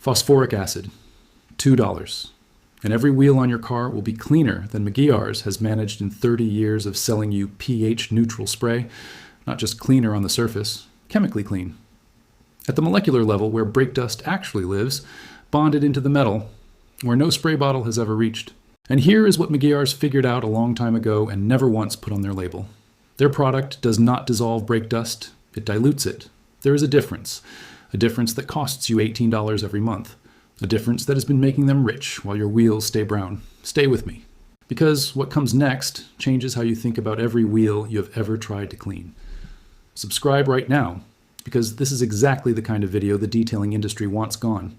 Phosphoric acid, $2. And every wheel on your car will be cleaner than Meguiar's has managed in 30 years of selling you pH-neutral spray. Not just cleaner on the surface, chemically clean. At the molecular level, where brake dust actually lives, bonded into the metal, where no spray bottle has ever reached. And here is what Meguiar's figured out a long time ago and never once put on their label. Their product does not dissolve brake dust, it dilutes it. There is a difference that costs you $18 every month. A difference that has been making them rich while your wheels stay brown. Stay with me. Because what comes next changes how you think about every wheel you have ever tried to clean. Subscribe right now, because this is exactly the kind of video the detailing industry wants gone.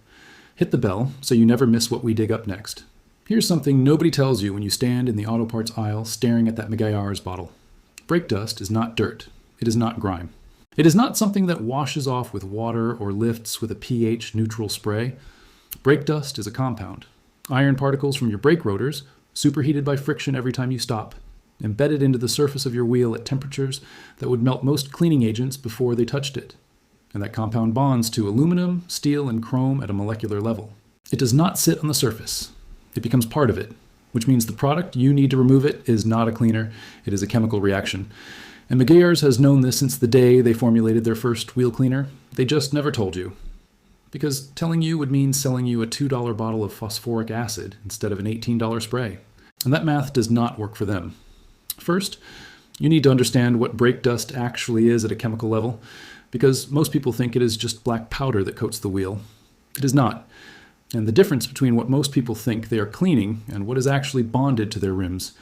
Hit the bell so you never miss what we dig up next. Here's something nobody tells you when you stand in the auto parts aisle staring at that Meguiar's bottle. Brake dust is not dirt. It is not grime. It is not something that washes off with water or lifts with a pH-neutral spray. Brake dust is a compound. Iron particles from your brake rotors, superheated by friction every time you stop, embedded into the surface of your wheel at temperatures that would melt most cleaning agents before they touched it. And that compound bonds to aluminum, steel, and chrome at a molecular level. It does not sit on the surface. It becomes part of it, which means the product you need to remove it is not a cleaner, it is a chemical reaction. And Meguiar's has known this since the day they formulated their first wheel cleaner. They just never told you. Because telling you would mean selling you a $2 bottle of phosphoric acid instead of an $18 spray. And that math does not work for them. First, you need to understand what brake dust actually is at a chemical level, because most people think it is just black powder that coats the wheel. It is not. And the difference between what most people think they are cleaning and what is actually bonded to their rims,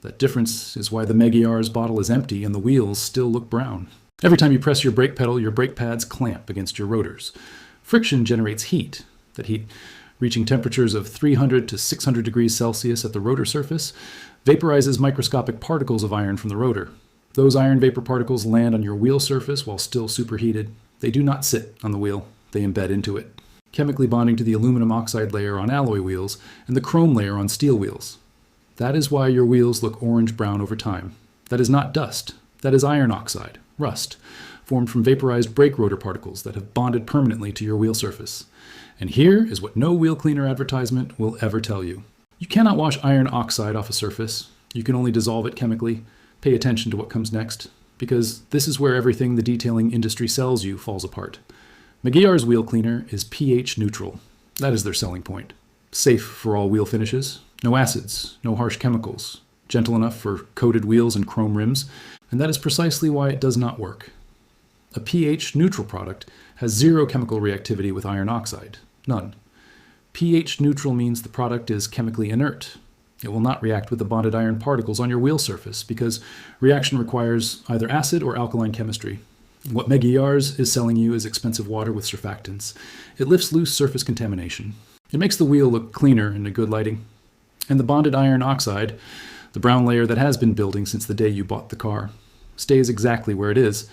that difference is why the Meguiar's bottle is empty and the wheels still look brown. Every time you press your brake pedal, your brake pads clamp against your rotors. Friction generates heat. That heat, reaching temperatures of 300 to 600 degrees Celsius at the rotor surface, vaporizes microscopic particles of iron from the rotor. Those iron vapor particles land on your wheel surface while still superheated. They do not sit on the wheel, they embed into it, chemically bonding to the aluminum oxide layer on alloy wheels and the chrome layer on steel wheels. That is why your wheels look orange-brown over time. That is not dust. That is iron oxide, rust, formed from vaporized brake rotor particles that have bonded permanently to your wheel surface. And here is what no wheel cleaner advertisement will ever tell you. You cannot wash iron oxide off a surface. You can only dissolve it chemically. Pay attention to what comes next, because this is where everything the detailing industry sells you falls apart. Meguiar's wheel cleaner is pH neutral. That is their selling point. Safe for all wheel finishes. No acids, no harsh chemicals. Gentle enough for coated wheels and chrome rims. And that is precisely why it does not work. A pH neutral product has zero chemical reactivity with iron oxide. None. pH neutral means the product is chemically inert. It will not react with the bonded iron particles on your wheel surface because reaction requires either acid or alkaline chemistry. What Meguiar's is selling you is expensive water with surfactants. It lifts loose surface contamination. It makes the wheel look cleaner in a good lighting. And the bonded iron oxide, the brown layer that has been building since the day you bought the car, stays exactly where it is,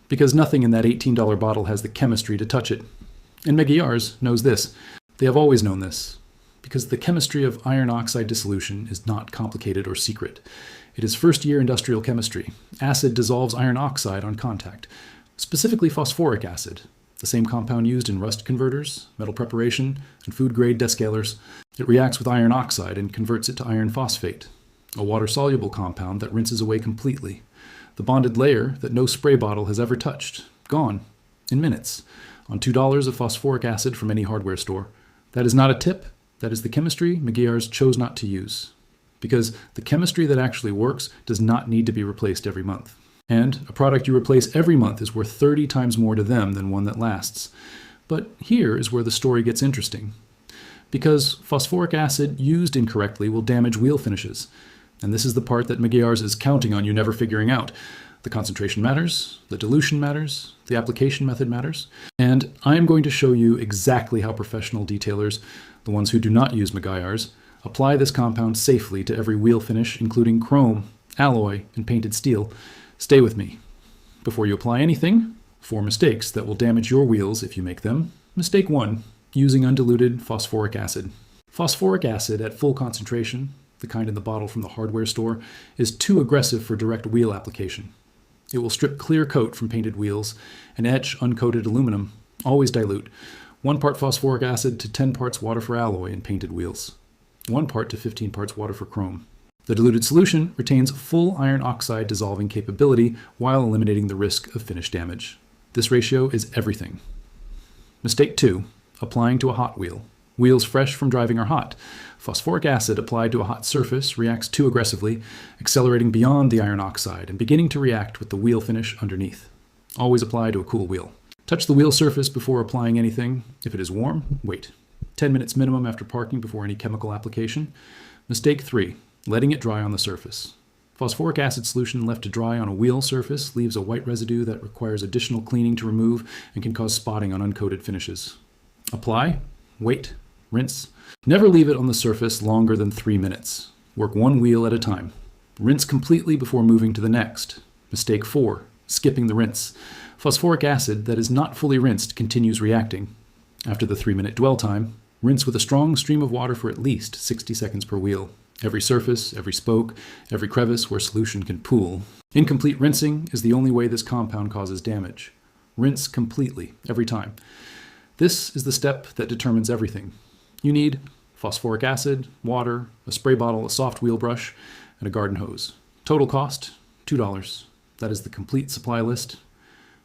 because nothing in that $18 bottle has the chemistry to touch it. And Meguiar's knows this. They have always known this, because the chemistry of iron oxide dissolution is not complicated or secret. It is first-year industrial chemistry. Acid dissolves iron oxide on contact, specifically phosphoric acid, the same compound used in rust converters, metal preparation, and food-grade descalers. It reacts with iron oxide and converts it to iron phosphate, a water-soluble compound that rinses away completely. The bonded layer that no spray bottle has ever touched, gone, in minutes, on $2 of phosphoric acid from any hardware store. That is not a tip. That is the chemistry Meguiar's chose not to use. Because the chemistry that actually works does not need to be replaced every month. And a product you replace every month is worth 30 times more to them than one that lasts. But here is where the story gets interesting. Because phosphoric acid used incorrectly will damage wheel finishes. And this is the part that Meguiar's is counting on you never figuring out. The concentration matters, the dilution matters, the application method matters. And I am going to show you exactly how professional detailers, the ones who do not use Meguiar's, apply this compound safely to every wheel finish, including chrome, alloy, and painted steel. Stay with me. Before you apply anything, 4 mistakes that will damage your wheels if you make them. Mistake 1, using undiluted phosphoric acid. Phosphoric acid at full concentration, the kind in the bottle from the hardware store, is too aggressive for direct wheel application. It will strip clear coat from painted wheels and etch uncoated aluminum, always dilute, 1 part phosphoric acid to 10 parts water for alloy in painted wheels. 1 part to 15 parts water for chrome. The diluted solution retains full iron oxide dissolving capability while eliminating the risk of finish damage. This ratio is everything. Mistake 2. Applying to a hot wheel. Wheels fresh from driving are hot. Phosphoric acid applied to a hot surface reacts too aggressively, accelerating beyond the iron oxide and beginning to react with the wheel finish underneath. Always apply to a cool wheel. Touch the wheel surface before applying anything. If it is warm, wait. 10 minutes minimum after parking before any chemical application. Mistake 3. Letting it dry on the surface. Phosphoric acid solution left to dry on a wheel surface leaves a white residue that requires additional cleaning to remove and can cause spotting on uncoated finishes. Apply, wait, rinse. Never leave it on the surface longer than 3 minutes. Work one wheel at a time. Rinse completely before moving to the next. Mistake 4. Skipping the rinse. Phosphoric acid that is not fully rinsed continues reacting. After the 3-minute dwell time, rinse with a strong stream of water for at least 60 seconds per wheel. Every surface, every spoke, every crevice where solution can pool. Incomplete rinsing is the only way this compound causes damage. Rinse completely, every time. This is the step that determines everything. You need phosphoric acid, water, a spray bottle, a soft wheel brush, and a garden hose. Total cost, $2. That is the complete supply list.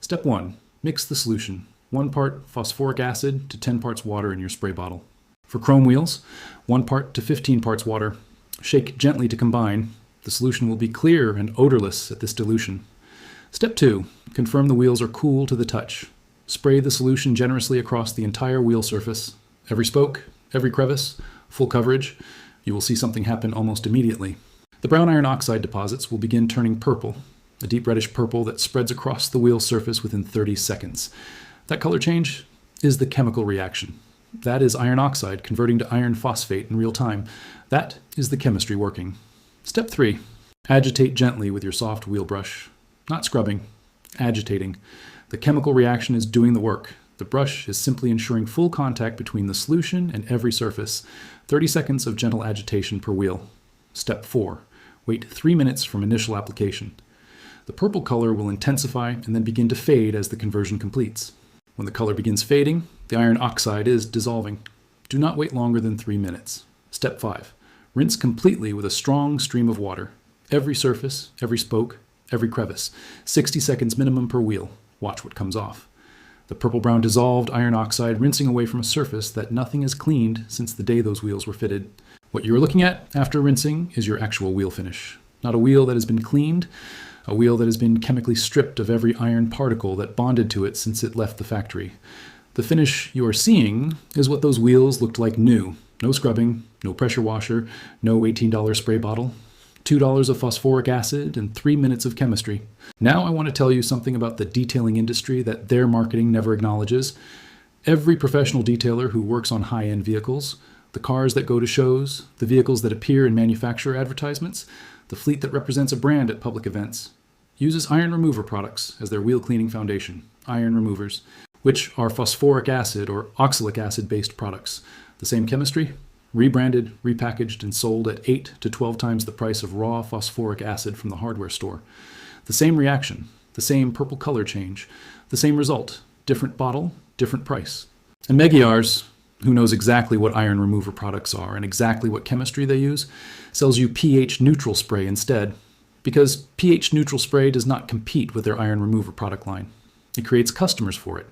Step 1. Mix the solution. 1 part phosphoric acid to 10 parts water in your spray bottle. For chrome wheels, 1 part to 15 parts water. Shake gently to combine. The solution will be clear and odorless at this dilution. Step 2. Confirm the wheels are cool to the touch. Spray the solution generously across the entire wheel surface. Every spoke, every crevice, full coverage. You will see something happen almost immediately. The brown iron oxide deposits will begin turning purple, a deep reddish purple that spreads across the wheel surface within 30 seconds. That color change is the chemical reaction. That is iron oxide converting to iron phosphate in real time. That is the chemistry working. Step 3. Agitate gently with your soft wheel brush. Not scrubbing, agitating. The chemical reaction is doing the work. The brush is simply ensuring full contact between the solution and every surface. 30 seconds of gentle agitation per wheel. Step 4. Wait 3 minutes from initial application. The purple color will intensify and then begin to fade as the conversion completes. When the color begins fading, the iron oxide is dissolving. Do not wait longer than 3 minutes. Step 5. Rinse completely with a strong stream of water. Every surface, every spoke, every crevice. 60 seconds minimum per wheel. Watch what comes off. The purple-brown dissolved iron oxide rinsing away from a surface that nothing has cleaned since the day those wheels were fitted. What you are looking at after rinsing is your actual wheel finish. Not a wheel that has been cleaned, a wheel that has been chemically stripped of every iron particle that bonded to it since it left the factory. The finish you are seeing is what those wheels looked like new. No scrubbing, no pressure washer, no $18 spray bottle, $2 of phosphoric acid, and 3 minutes of chemistry. Now I want to tell you something about the detailing industry that their marketing never acknowledges. Every professional detailer who works on high-end vehicles, the cars that go to shows, the vehicles that appear in manufacturer advertisements, the fleet that represents a brand at public events, uses iron remover products as their wheel cleaning foundation, iron removers, which are phosphoric acid or oxalic acid-based products. The same chemistry, rebranded, repackaged, and sold at 8 to 12 times the price of raw phosphoric acid from the hardware store. The same reaction, the same purple color change, the same result, different bottle, different price. And Meguiar's, who knows exactly what iron remover products are and exactly what chemistry they use, sells you pH neutral spray instead, because pH neutral spray does not compete with their iron remover product line. It creates customers for it.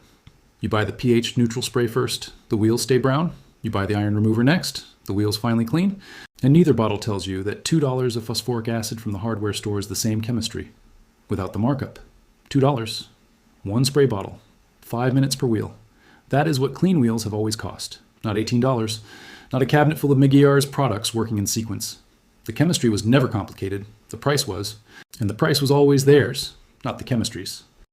You buy the pH neutral spray first, the wheels stay brown. You buy the iron remover next, the wheels finally clean. And neither bottle tells you that $2 of phosphoric acid from the hardware store is the same chemistry, without the markup. $2, 1 spray bottle, 5 minutes per wheel. That is what clean wheels have always cost, not $18, not a cabinet full of Meguiar's products working in sequence. The chemistry was never complicated, the price was, and the price was always theirs, not the chemistry's.